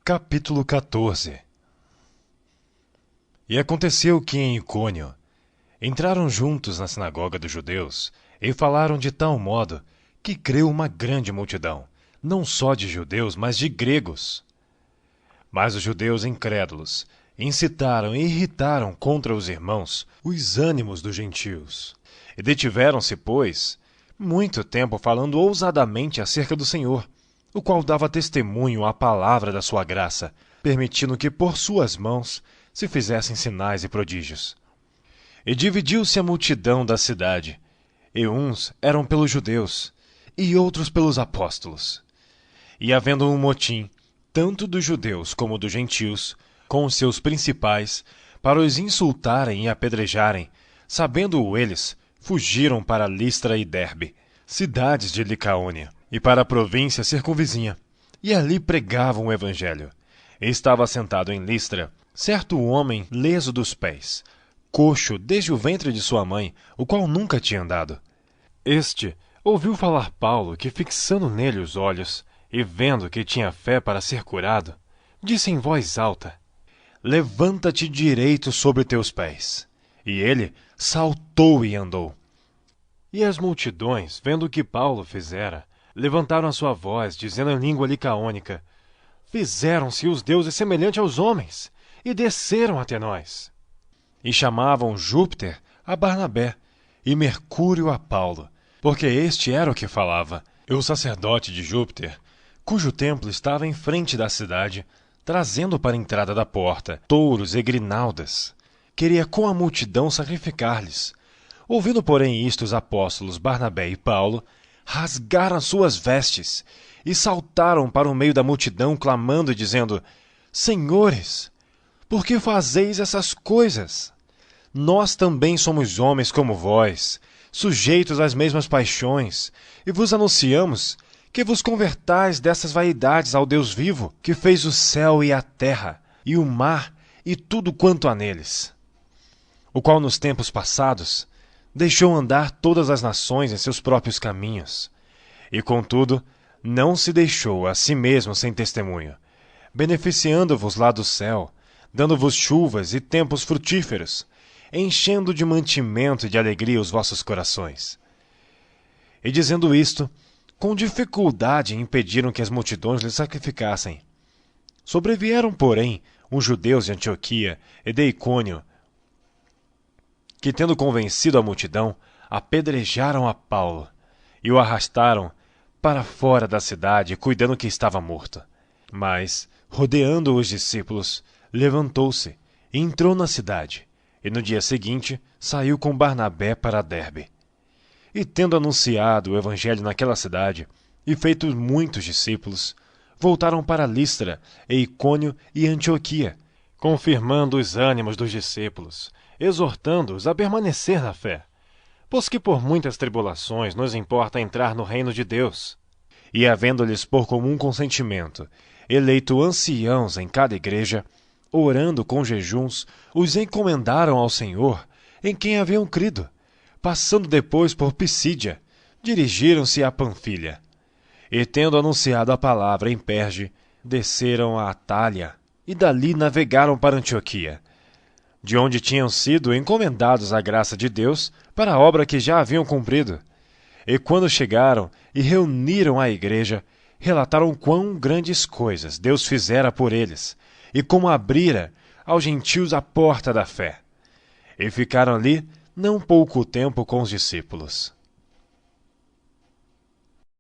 Capítulo 14. E aconteceu que em Icônio entraram juntos na sinagoga dos judeus e falaram de tal modo que creu uma grande multidão, não só de judeus, mas de gregos. Mas os judeus incrédulos incitaram e irritaram contra os irmãos os ânimos dos gentios. E detiveram-se, pois, muito tempo falando ousadamente acerca do Senhor, o qual dava testemunho à palavra da sua graça, permitindo que por suas mãos se fizessem sinais e prodígios. E dividiu-se a multidão da cidade, e uns eram pelos judeus, e outros pelos apóstolos. E havendo um motim, tanto dos judeus como dos gentios, com os seus principais, para os insultarem e apedrejarem, sabendo-o eles, fugiram para Listra e Derbe, cidades de Licaônia, e para a província circunvizinha, e ali pregavam o evangelho. E estava sentado em Listra certo homem leso dos pés, coxo desde o ventre de sua mãe, o qual nunca tinha andado. Este ouviu falar Paulo, que fixando nele os olhos, e vendo que tinha fé para ser curado, disse em voz alta: Levanta-te direito sobre teus pés. E ele saltou e andou. E as multidões, vendo o que Paulo fizera, levantaram a sua voz, dizendo em língua licaônica: Fizeram-se os deuses semelhante aos homens, e desceram até nós. E chamavam Júpiter a Barnabé, e Mercúrio a Paulo, porque este era o que falava. E o sacerdote de Júpiter, cujo templo estava em frente da cidade, trazendo para a entrada da porta touros e grinaldas, queria com a multidão sacrificar-lhes. Ouvindo, porém, isto, os apóstolos Barnabé e Paulo rasgaram suas vestes e saltaram para o meio da multidão, clamando e dizendo: Senhores, por que fazeis essas coisas? Nós também somos homens como vós, sujeitos às mesmas paixões, e vos anunciamos que vos convertais dessas vaidades ao Deus vivo, que fez o céu e a terra, e o mar e tudo quanto há neles, o qual nos tempos passados deixou andar todas as nações em seus próprios caminhos, e contudo não se deixou a si mesmo sem testemunho, beneficiando-vos lá do céu, dando-vos chuvas e tempos frutíferos, enchendo de mantimento e de alegria os vossos corações. E dizendo isto, com dificuldade impediram que as multidões lhe sacrificassem. Sobrevieram, porém, uns judeus de Antioquia e de Icônio, que, tendo convencido a multidão, apedrejaram a Paulo e o arrastaram para fora da cidade, cuidando que estava morto. Mas, rodeando os discípulos, levantou-se e entrou na cidade, e no dia seguinte saiu com Barnabé para Derbe. E tendo anunciado o evangelho naquela cidade, e feito muitos discípulos, voltaram para Listra, e Icônio e Antioquia, confirmando os ânimos dos discípulos, exortando-os a permanecer na fé, pois que por muitas tribulações nos importa entrar no reino de Deus. E havendo-lhes por comum consentimento eleito anciãos em cada igreja, orando com jejuns, os encomendaram ao Senhor, em quem haviam crido. Passando depois por Pisídia, dirigiram-se a Panfilha. E tendo anunciado a palavra em Perge, desceram a Atália, e dali navegaram para Antioquia, de onde tinham sido encomendados à graça de Deus para a obra que já haviam cumprido. E quando chegaram e reuniram a igreja, relataram quão grandes coisas Deus fizera por eles, e como abrira aos gentios a porta da fé. E ficaram ali não pouco tempo com os discípulos.